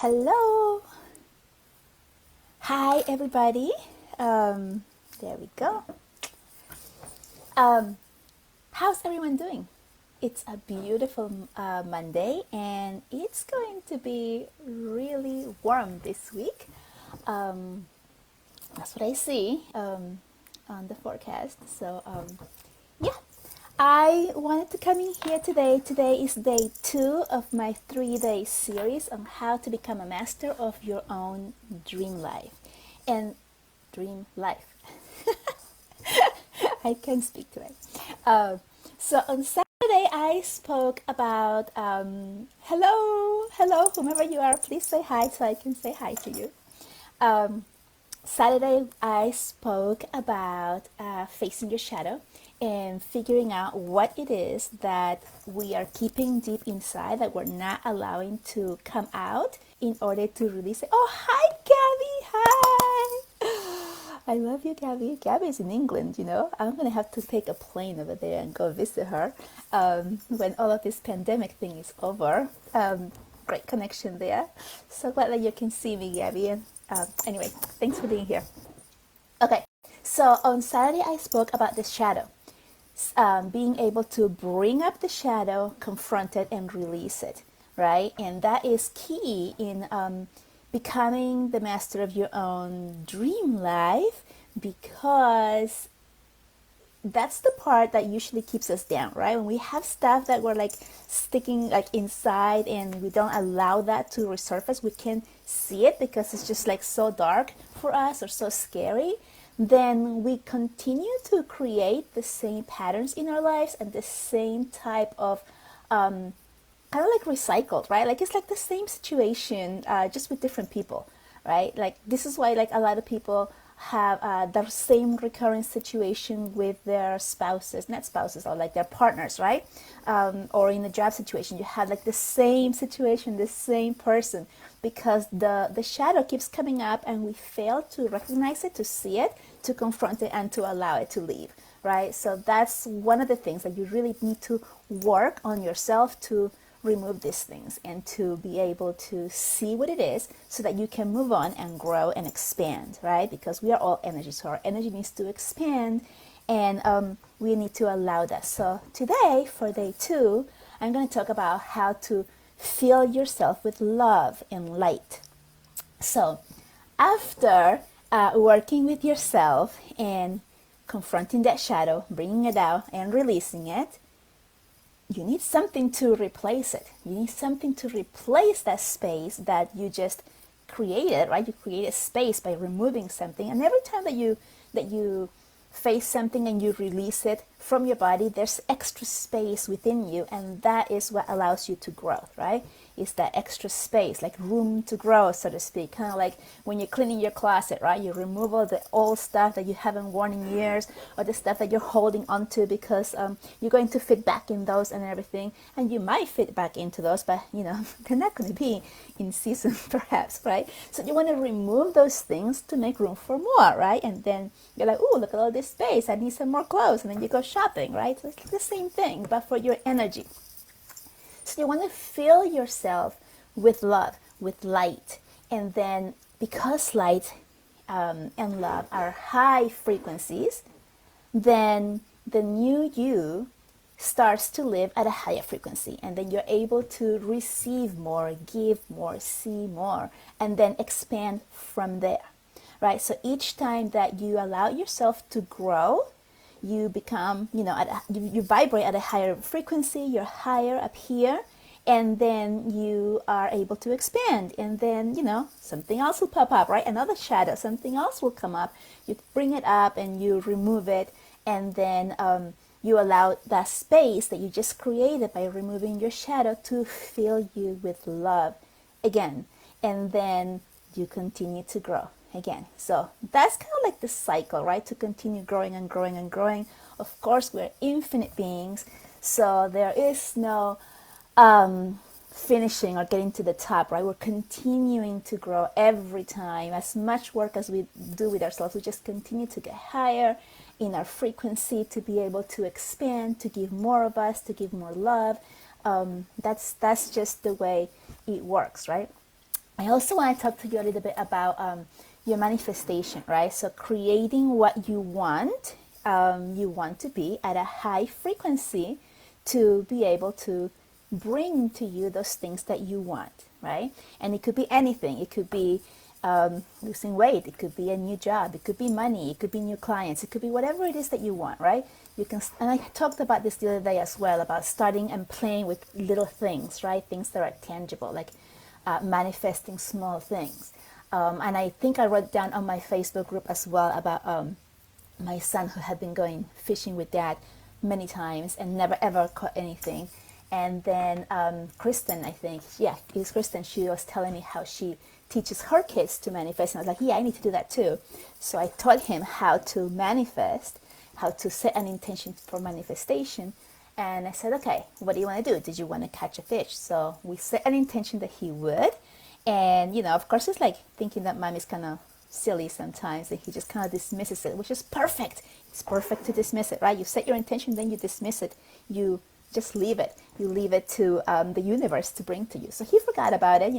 Hello. Hi, everybody. There we go. Um, how's everyone doing? It's a beautiful Monday, and it's going to be really warm this week. Um, that's what I see on the forecast. Yeah, I wanted to come in here today. Today is day 2 of my 3-day series on how to become a master of your own dream life. And dream life. I can speak today. So on Saturday, I spoke about hello, whomever you are, please say hi so I can say hi to you. Um, Saturday, I spoke about facing your shadow and figuring out what it is that we are keeping deep inside that we're not allowing to come out in order to release it. Oh, hi, Gabby. Hi. I love you, Gabby. Gabby is in England, you know. I'm going to have to take a plane over there and go visit her when all of this pandemic thing is over. Great connection there. So glad that you can see me, Gabby. And anyway, thanks for being here. Okay, so on Saturday I spoke about the shadow, being able to bring up the shadow, confront it, and release it, right? And that is key in becoming the master of your own dream life because that's the part that usually keeps us down, right? When we have stuff that we're like sticking like inside and we don't allow that to resurface, we can see it because it's just like so dark for us or so scary, then we continue to create the same patterns in our lives and the same type of kind of like recycled, right? Like it's like the same situation, just with different people, right? Like this is why like a lot of people have the same recurring situation with their spouses, not spouses, or like their partners, right? Or in a job situation, you have like the same situation, the same person, because the shadow keeps coming up and we fail to recognize it, to see it, to confront it, and to allow it to leave, right? So that's one of the things that you really need to work on yourself to remove these things and to be able to see what it is so that you can move on and grow and expand, right? Because we are all energy, so our energy needs to expand and we need to allow that. So today, for day 2, I'm going to talk about how to fill yourself with love and light. So after working with yourself and confronting that shadow, bringing it out and releasing it, you need something to replace it. You need something to replace that space that you just created, right? You create a space by removing something, and every time that you face something and you release it from your body, there's extra space within you, and that is what allows you to grow, right? Is that extra space, like room to grow, so to speak. Kind of like when you're cleaning your closet, right? You remove all the old stuff that you haven't worn in years, or the stuff that you're holding onto because you're going to fit back in those and everything. And you might fit back into those, but you know they're not going to be in season, perhaps, right? So you want to remove those things to make room for more, right? And then you're like, oh, look at all this space. I need some more clothes, and then you go shopping, right? So it's the same thing, but for your energy. So you want to fill yourself with love, with light. And then because light and love are high frequencies, then the new you starts to live at a higher frequency. And then you're able to receive more, give more, see more, and then expand from there, right? So each time that you allow yourself to grow, you become, you vibrate at a higher frequency, you're higher up here, and then you are able to expand. And then, something else will pop up, right? Another shadow, something else will come up. You bring it up and you remove it, and then you allow that space that you just created by removing your shadow to fill you with love again. And then you continue to grow again. So that's kind of like the cycle, right? To continue growing and growing and growing. Of course, we're infinite beings, so there is no finishing or getting to the top, right? We're continuing to grow every time. As much work as we do with ourselves, we just continue to get higher in our frequency to be able to expand, to give more of us, to give more love. That's just the way it works, right? I also want to talk to you a little bit about your manifestation, right? So creating what you want to be at a high frequency to be able to bring to you those things that you want, right? And it could be anything. It could be losing weight. It could be a new job. It could be money. It could be new clients. It could be whatever it is that you want, right? You can, and I talked about this the other day as well, about starting and playing with little things, right? Things that are tangible, like manifesting small things. And I think I wrote down on my Facebook group as well about my son who had been going fishing with dad many times and never ever caught anything. And then Kristen, I think, yeah, it was Kristen, she was telling me how she teaches her kids to manifest. And I was like, yeah, I need to do that too. So I taught him how to manifest, how to set an intention for manifestation. And I said, okay, what do you want to do? Did you want to catch a fish? So we set an intention that he would. And, of course, it's like thinking that mom is kind of silly sometimes, and he just kind of dismisses it, which is perfect. It's perfect to dismiss it, right? You set your intention, then you dismiss it. You just leave it. You leave it to the universe to bring to you. So he forgot about it,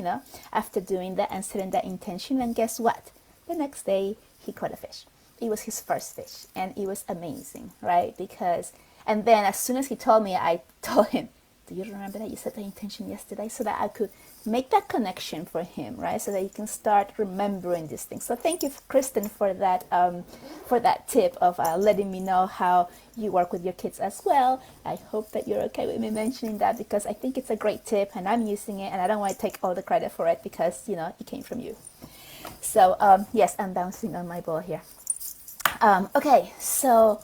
after doing that and setting that intention. And guess what? The next day, he caught a fish. It was his first fish, and it was amazing, right? And then as soon as he told me, I told him, do you remember that you set the intention yesterday? So that I could make that connection for him, right? So that you can start remembering these things. So thank you, Kristen, for that tip of letting me know how you work with your kids as well. I hope that you're okay with me mentioning that, because I think it's a great tip and I'm using it, and I don't want to take all the credit for it because, it came from you. So yes, I'm bouncing on my ball here. Okay, so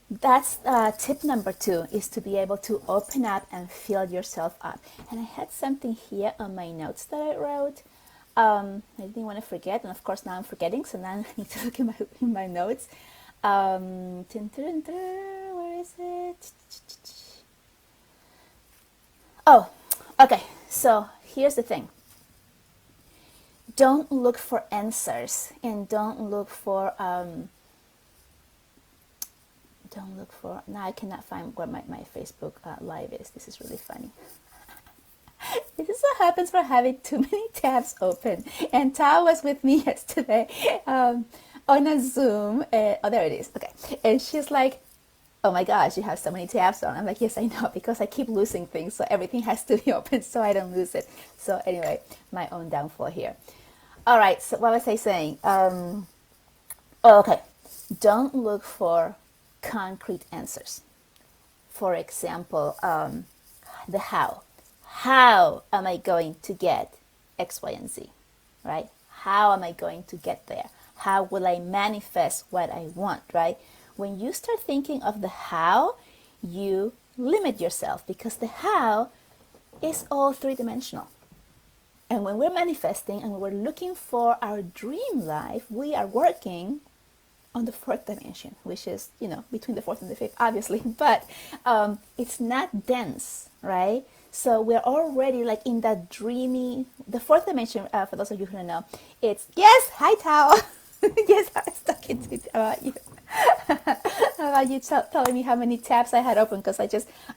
that's tip number 2, is to be able to open up and fill yourself up. And I had something here on my notes that I wrote. I didn't want to forget, and of course now I'm forgetting, so now I need to look in my notes. Where is it? Oh, okay, so here's the thing. Don't look for answers, and don't look for now I cannot find where my Facebook live is. This is really funny. This is what happens for having too many tabs open. And Tao was with me yesterday on a Zoom. Oh, there it is. Okay. And she's like, oh my gosh, you have so many tabs on. I'm like, yes, I know, because I keep losing things. So everything has to be open so I don't lose it. So anyway, my own downfall here. All right. So what was I saying? Okay. Don't look for concrete answers. For example, the how. How am I going to get X, Y, and Z, right? How am I going to get there? How will I manifest what I want, right? When you start thinking of the how, you limit yourself, because the how is all three-dimensional. And when we're manifesting and we're looking for our dream life, we are working on the 4th dimension, which is, between the 4th and the 5th, obviously, but it's not dense, right? So we're already like in that dreamy, the 4th dimension, for those of you who don't know, it's, yes, hi Tao. Yes, I was talking to you about you. About you telling me how many tabs I had open, because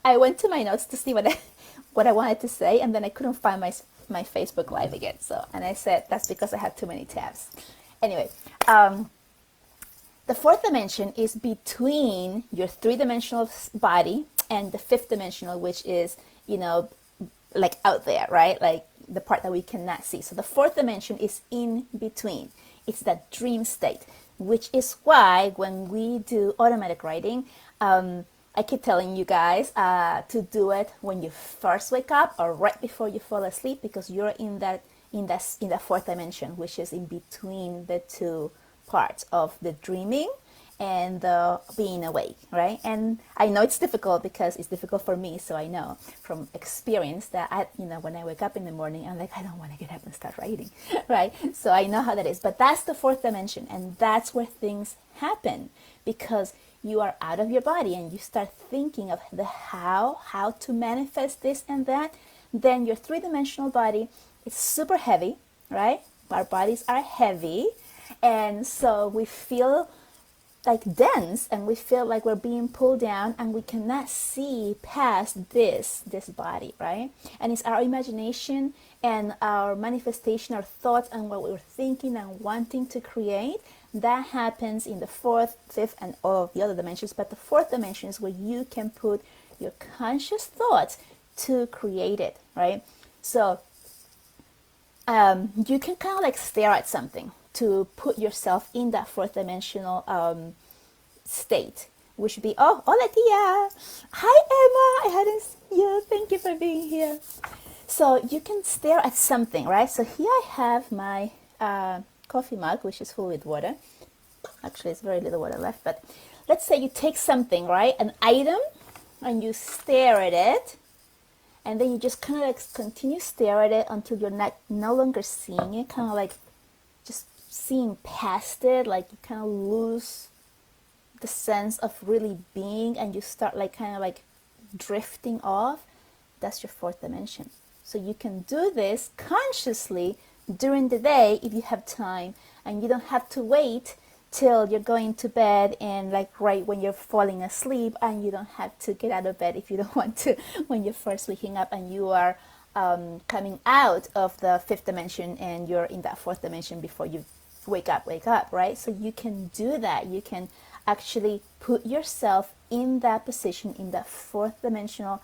I went to my notes to see what I wanted to say, and then I couldn't find my Facebook live again. So, and I said, that's because I had too many tabs. Anyway, the 4th dimension is between your 3-dimensional body and the 5th dimensional, which is, like out there, right? Like the part that we cannot see. So the 4th dimension is in between. It's that dream state, which is why when we do automatic writing, I keep telling you guys to do it when you first wake up or right before you fall asleep, because you're in that 4th dimension, which is in between the two parts of the dreaming and the being awake, right? And I know it's difficult because it's difficult for me, so I know from experience that when I wake up in the morning, I'm like, I don't want to get up and start writing, right? So I know how that is, but that's the 4th dimension, and that's where things happen, because you are out of your body and you start thinking of the how to manifest this and that. Then your 3-dimensional body is super heavy, right? Our bodies are heavy, and so we feel like dense, and we feel like we're being pulled down, and we cannot see past this body, right? And it's our imagination and our manifestation, our thoughts, and what we're thinking and wanting to create, that happens in the fourth, fifth, and all of the other dimensions. But the fourth dimension is where you can put your conscious thoughts to create it, right? So you can kind of like stare at something to put yourself in that fourth dimensional state, which would be, oh, hola tia, hi Emma, I hadn't seen you, thank you for being here. So you can stare at something, right? So here I have my coffee mug, which is full with water. Actually, it's very little water left, but let's say you take something, right, an item, and you stare at it, and then you just kind of like continue stare at it until you're no longer seeing it, kind of like just seeing past it, like you kind of lose the sense of really being, and you start like kind of like drifting off. That's your fourth dimension. So you can do this consciously during the day if you have time, and you don't have to wait till you're going to bed and like right when you're falling asleep, and you don't have to get out of bed if you don't want to when you're first waking up and you are coming out of the fifth dimension and you're in that fourth dimension before you wake up, right? So you can do that. You can actually put yourself in that position, in that fourth dimensional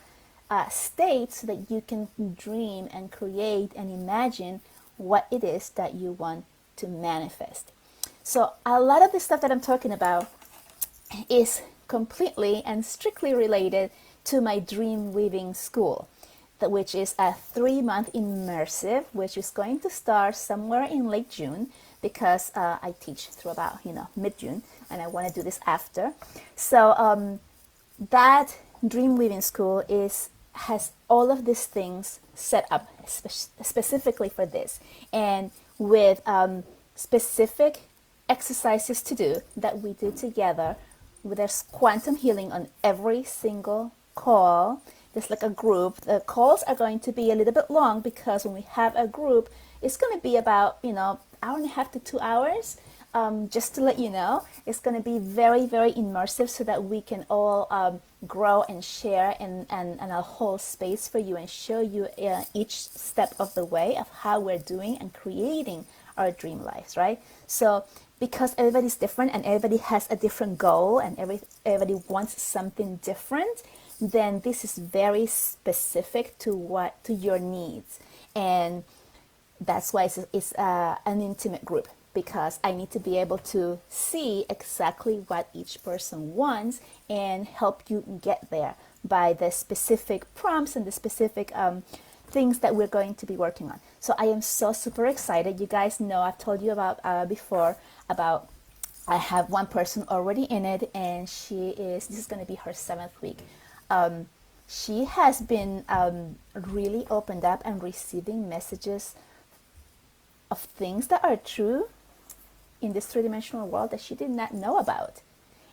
state, so that you can dream and create and imagine what it is that you want to manifest. So a lot of the stuff that I'm talking about is completely and strictly related to my dream weaving school, which is a 3-month immersive, which is going to start somewhere in late June, because I teach through about mid-June, and I want to do this after. So that dream weaving school has all of these things set up specifically for this, and with specific exercises to do that we do together. There's quantum healing on every single call. There's like a group. The calls are going to be a little bit long, because when we have a group, it's going to be about hour and a half to 2 hours. Just to let you know, it's going to be very, very immersive, so that we can all grow and share and I'll hold space for you and show you each step of the way of how we're doing and creating our dream lives, right? So because everybody's different and everybody has a different goal and everybody wants something different, then this is very specific to your needs. And that's why it's an intimate group, because I need to be able to see exactly what each person wants and help you get there by the specific prompts and the specific things that we're going to be working on. So I am so super excited. You guys know I've told you about before about I have one person already in it, and this is going to be her 7th week. She has been really opened up and receiving messages of things that are true in this three-dimensional world that she did not know about,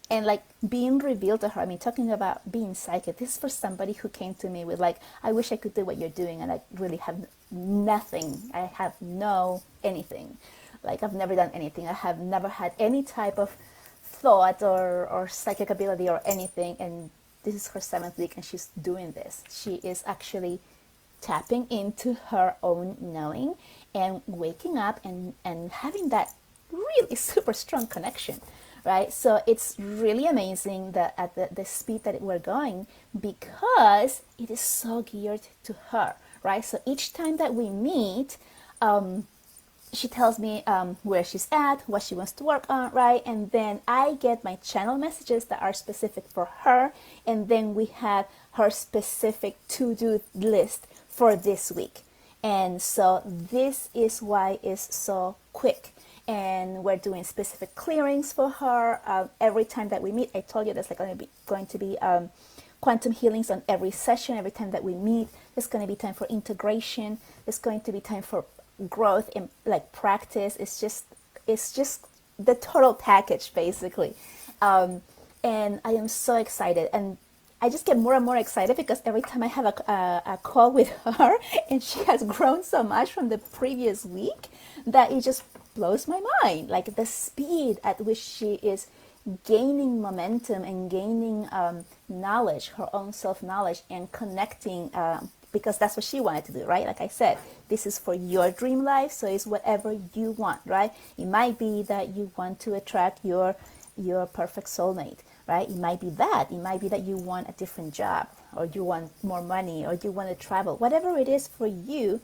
and like being revealed to her. I mean, talking about being psychic, this is for somebody who came to me with like, I wish I could do what you're doing, and I really have nothing. I have no anything. Like, I've never done anything. I have never had any type of thought or psychic ability or anything, and this is her 7th week and she's doing this. She is actually tapping into her own knowing and waking up and having that really super strong connection, right? So it's really amazing that at the speed that we're going, because it is so geared to her, right? So each time that we meet, she tells me where she's at, what she wants to work on, right? And then I get my channel messages that are specific for her, and then we have her specific to-do list for this week. And so this is why it's so quick. And we're doing specific clearings for her every time that we meet. I told you there's like going to be quantum healings on every session. Every time that we meet, there's going to be time for integration. There's going to be time for growth and like practice. It's just the total package basically. And I am so excited, and I just get more and more excited because every time I have a call with her, and she has grown so much from the previous week that it just blows my mind, like the speed at which she is gaining momentum and gaining knowledge, her own self-knowledge, and connecting because that's what she wanted to do, right? Like I said, this is for your dream life, so it's whatever you want, right? It might be that you want to attract your perfect soulmate, right? It might be that. It might be that you want a different job, or you want more money, or you want to travel. Whatever it is for you,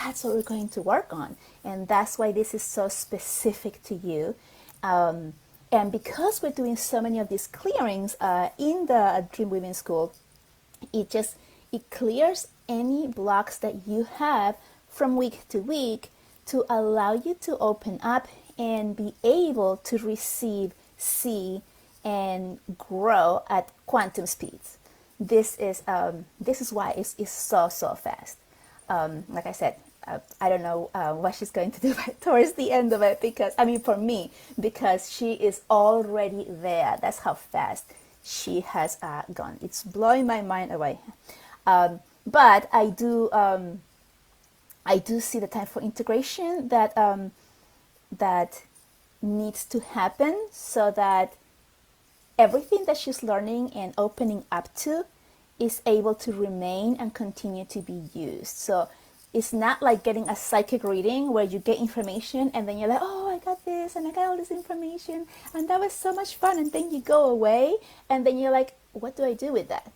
that's what we're going to work on. And that's why this is so specific to you. And because we're doing so many of these clearings in the Dream Women School, it clears any blocks that you have from week to week to allow you to open up and be able to receive, see, and grow at quantum speeds. This is why it's so fast. Like I said, I don't know what she's going to do towards the end of it, because for me, because she is already there. That's how fast she has gone. It's blowing my mind away. But I do see the time for integration that needs to happen, so that everything that she's learning and opening up to is able to remain and continue to be used. So it's not like getting a psychic reading where you get information and then you're like, oh, I got this and I got all this information and that was so much fun, and then you go away and then you're like, what do I do with that,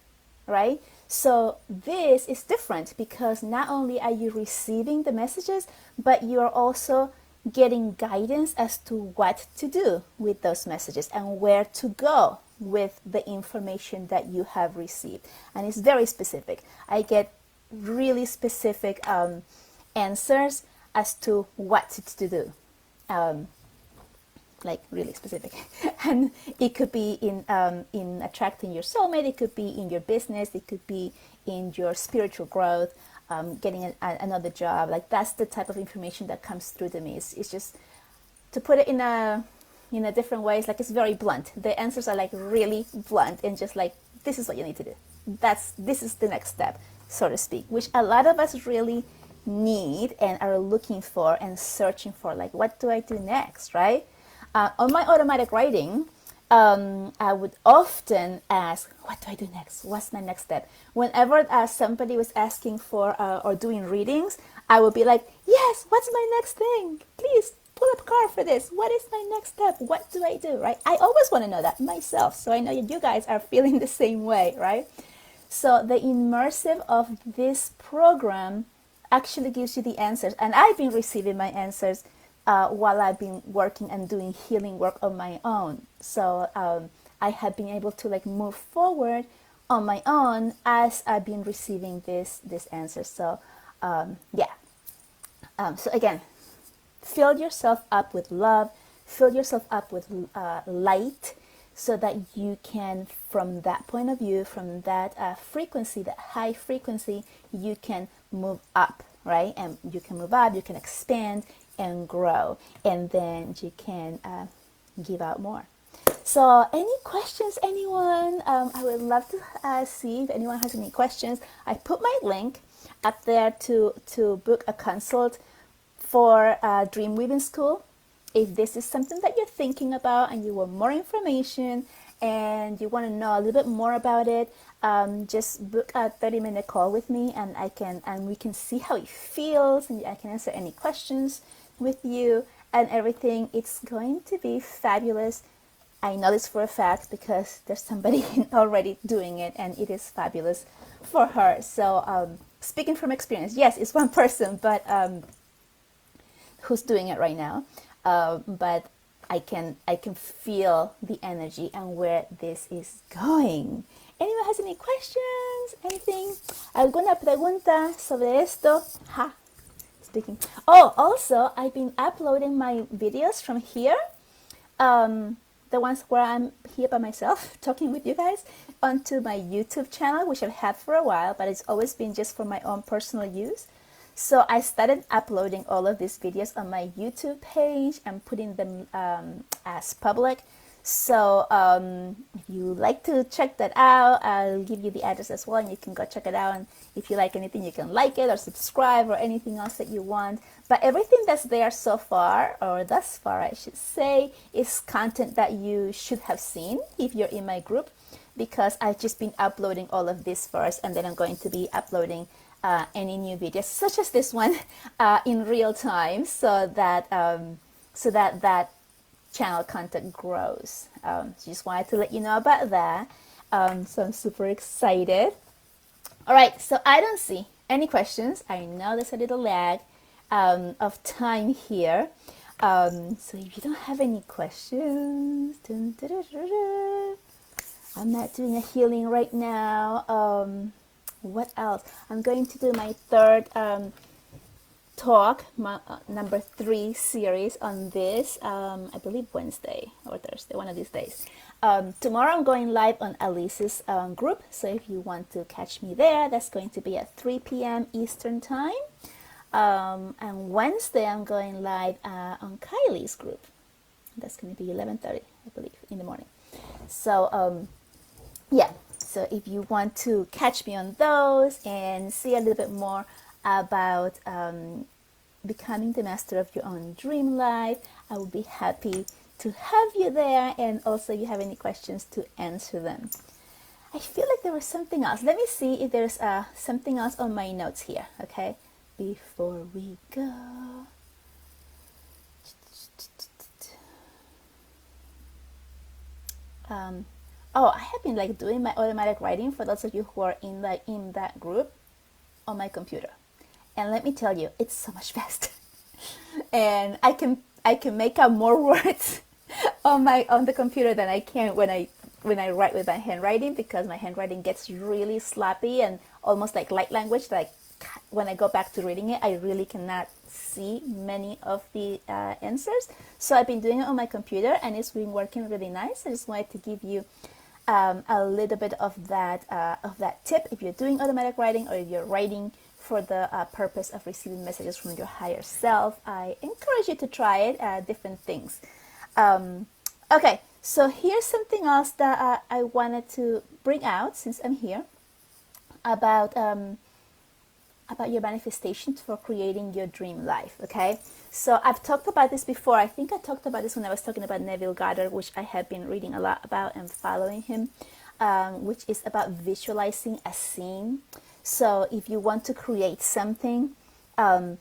right? So this is different, because not only are you receiving the messages, but you're also getting guidance as to what to do with those messages and where to go with the information that you have received. And it's very specific. I get really specific answers as to what to do, like really specific. And it could be in attracting your soulmate, it could be in your business, it could be in your spiritual growth, getting another job. Like that's the type of information that comes through to me. It's just, to put it in a different ways, like it's very blunt. The answers are like really blunt and just like, this is what you need to do. This is the next step, so to speak, which a lot of us really need and are looking for and searching for. Like, what do I do next, right? On my automatic writing, I would often ask, what do I do next? What's my next step? Whenever somebody was asking for or doing readings, I would be like, yes, what's my next thing? Please pull up a card for this. What is my next step? What do I do, right? I always want to know that myself. So I know you guys are feeling the same way, right? So the immersive of this program actually gives you the answers. And I've been receiving my answers while I've been working and doing healing work on my own. So I have been able to like move forward on my own as I've been receiving this answer. So yeah. So again, fill yourself up with love, fill yourself up with light, so that you can, from that point of view, from that frequency, that high frequency, you can move up, right? And you can move up, you can expand and grow, and then you can give out more. So any questions, anyone? I would love to see if anyone has any questions. I put my link up there to book a consult for Dream Weaving School. If this is something that you're thinking about and you want more information and you want to know a little bit more about it, just book a 30-minute call with me, and we can see how it feels, and I can answer any questions with you and everything. It's going to be fabulous. I know this for a fact because there's somebody already doing it, and it is fabulous for her. So speaking from experience, yes, it's one person, but who's doing it right now. But I can feel the energy and where this is going. Anyone has any questions? Anything? ¿Alguna pregunta sobre esto? Ha. Speaking. Oh, also, I've been uploading my videos from here. The ones where I'm here by myself talking with you guys, onto my YouTube channel, which I've had for a while, but it's always been just for my own personal use. So I started uploading all of these videos on my YouTube page and putting them as public. So if you like to check that out, I'll give you the address as well, and you can go check it out. And if you like anything, you can like it or subscribe or anything else that you want. But everything that's there so far, or thus far I should say, is content that you should have seen if you're in my group, because I've just been uploading all of this first, and then I'm going to be uploading any new videos, such as this one, in real time, so that that channel content grows. So just wanted to let you know about that. So I'm super excited. All right, so I don't see any questions. I know there's a little lag of time here. So if you don't have any questions, I'm not doing a healing right now. What else? I'm going to do my third talk, number 3 series on this, I believe Wednesday or Thursday, one of these days. Tomorrow I'm going live on Alice's group, so if you want to catch me there, that's going to be at 3 p.m. Eastern time. And Wednesday I'm going live on Kylie's group. That's going to be 11:30, I believe, in the morning. So yeah, so if you want to catch me on those and see a little bit more about becoming the master of your own dream life, I will be happy to have you there, and also if you have any questions, to answer them. I feel like there was something else. Let me see if there's something else on my notes here, okay, before we go. Oh, I have been like doing my automatic writing for those of you who are in that group on my computer, and let me tell you, it's so much faster. And I can make out more words on the computer than I can when I write with my handwriting, because my handwriting gets really sloppy and almost like light language. Like when I go back to reading it, I really cannot see many of the answers. So I've been doing it on my computer, and it's been working really nice. I just wanted to give you a little bit of that tip if you're doing automatic writing, or if you're writing for the purpose of receiving messages from your higher self. I encourage you to try it, different things. Okay, so here's something else that I wanted to bring out since I'm here about your manifestations for creating your dream life. Okay, so I've talked about this before. I think I talked about this when I was talking about Neville Goddard, which I have been reading a lot about and following him, which is about visualizing a scene. So if you want to create something, so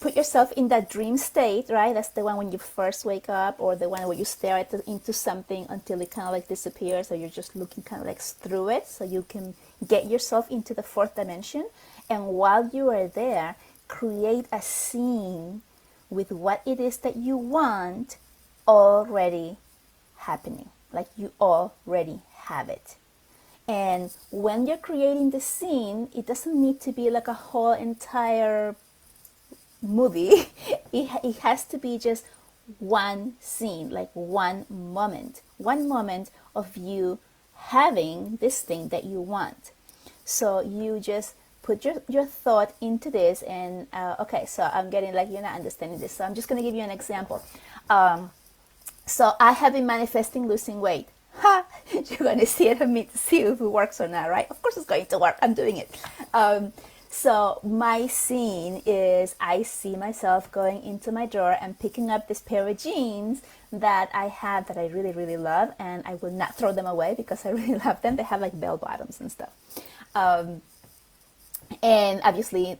put yourself in that dream state, right? That's the one when you first wake up, or the one where you stare into something until it kind of like disappears, or you're just looking kind of like through it, so you can get yourself into the 4th dimension. And while you are there, create a scene with what it is that you want already happening, like you already have it. And when you're creating the scene, it doesn't need to be like a whole entire movie. It has to be just one scene, like one moment of you having this thing that you want. So you just put your thought into this, and okay, so I'm getting like you're not understanding this. So I'm just going to give you an example. So I have been manifesting losing weight. Ha! You're going to see it on me to see if it works or not, right? Of course it's going to work. I'm doing it. So my scene is, I see myself going into my drawer and picking up this pair of jeans that I have that I really, really love, and I will not throw them away because I really love them. They have like bell bottoms and stuff. And obviously,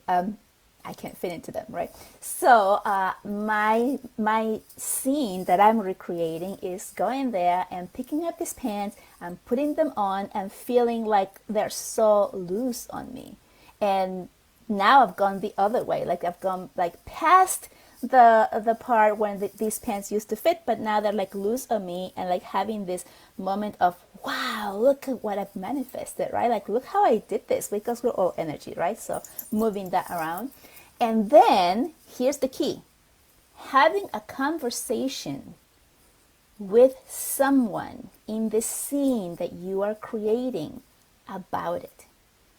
I can't fit into them, right? So my scene that I'm recreating is going there and picking up these pants and putting them on and feeling like they're so loose on me. And now I've gone the other way, like I've gone like past the part when these pants used to fit, but now they're like loose on me, and like having this moment of, wow, look at what I've manifested, right? Like, look how I did this, because we're all energy, right? So moving that around. And then here's the key: having a conversation with someone in the scene that you are creating about it.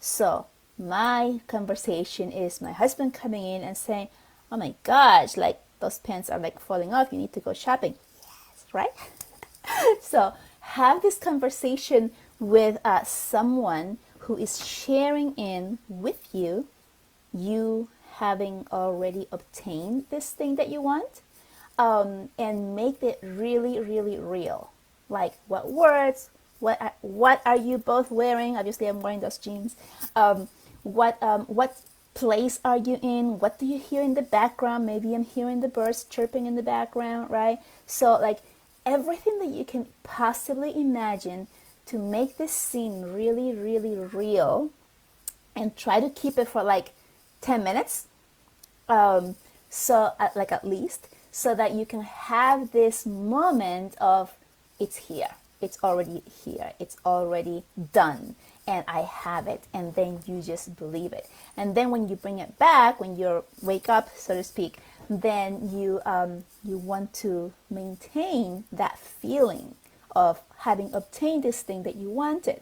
So my conversation is my husband coming in and saying, oh my gosh, like those pants are like falling off, you need to go shopping. Yes, right? So have this conversation with someone who is sharing in with you, you having already obtained this thing that you want, and make it really, really real. Like, what words, What are you both wearing? Obviously, I'm wearing those jeans. What place are you in? What do you hear in the background? Maybe I'm hearing the birds chirping in the background, right? So like everything that you can possibly imagine to make this scene really, really real, and try to keep it for like 10 minutes, like at least, so that you can have this moment of it's here, it's already here, it's already done, and I have it, and then you just believe it. And then when you bring it back, when you wake up, so to speak, then you want to maintain that feeling of having obtained this thing that you wanted.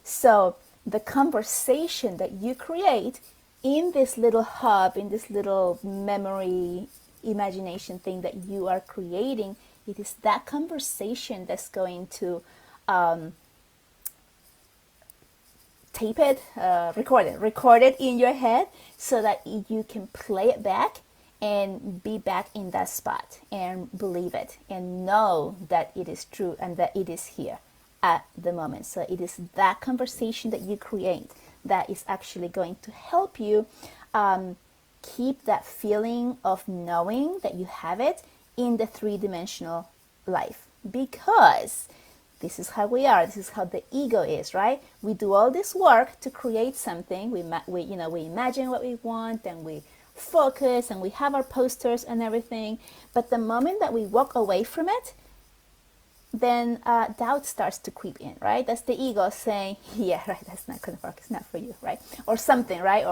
So the conversation that you create in this little hub, in this little memory imagination thing that you are creating, it is that conversation that's going to tape it, record it in your head, so that you can play it back and be back in that spot and believe it and know that it is true and that it is here at the moment. So it is that conversation that you create that is actually going to help you keep that feeling of knowing that you have it in the three-dimensional life. Because this is how we are. This is how the ego is, right? We do all this work to create something. We imagine what we want, and we focus, and we have our posters and everything. But the moment that we walk away from it, then doubt starts to creep in, right? That's the ego saying, yeah, right, that's not going to work. It's not for you, right? Or something, right?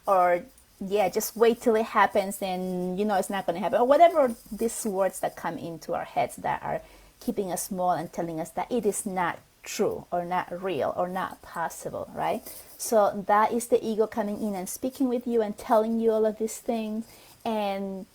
Or yeah, just wait till it happens, and it's not going to happen. Or whatever these words that come into our heads that are keeping us small and telling us that it is not true or not real or not possible, right? So that is the ego coming in and speaking with you and telling you all of these things. And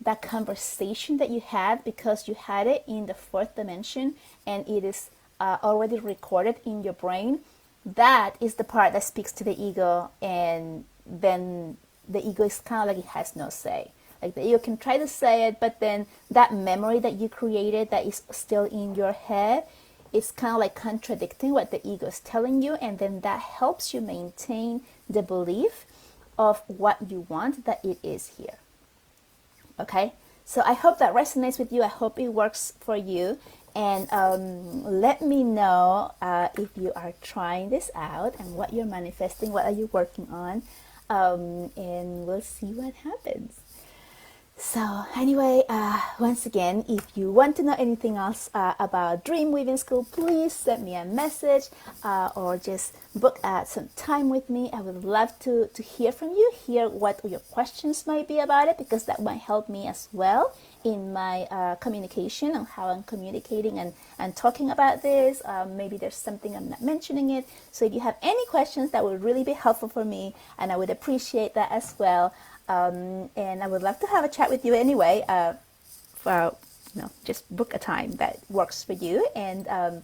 that conversation that you had, because you had it in the fourth dimension and it is already recorded in your brain, that is the part that speaks to the ego. And then the ego is kind of like it has no say. Like the ego can try to say it, but then that memory that you created that is still in your head is kind of like contradicting what the ego is telling you. And then that helps you maintain the belief of what you want, that it is here. Okay, so I hope that resonates with you. I hope it works for you. And let me know if you are trying this out and what you're manifesting, what are you working on, and we'll see what happens. So anyway, once again, if you want to know anything else about Dream Weaving School, please send me a message or just book some time with me. I would love to hear from you, hear what your questions might be about it, because that might help me as well in my communication and how I'm communicating and talking about this. Maybe there's something I'm not mentioning it. So if you have any questions, that would really be helpful for me, and I would appreciate that as well. And I would love to have a chat with you anyway. Just book a time that works for you, and then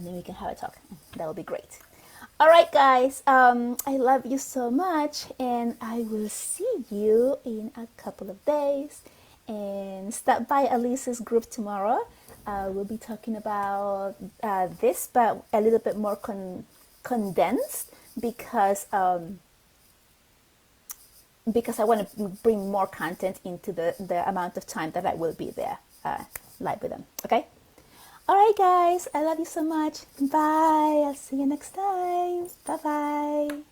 we can have a talk. That would be great. All right, guys. I love you so much, and I will see you in a couple of days. And stop by Elise's group tomorrow. We'll be talking about this, but a little bit more condensed, because I want to bring more content into the amount of time that I will be there live with them. Okay? All right, guys. I love you so much. Bye. I'll see you next time. Bye-bye.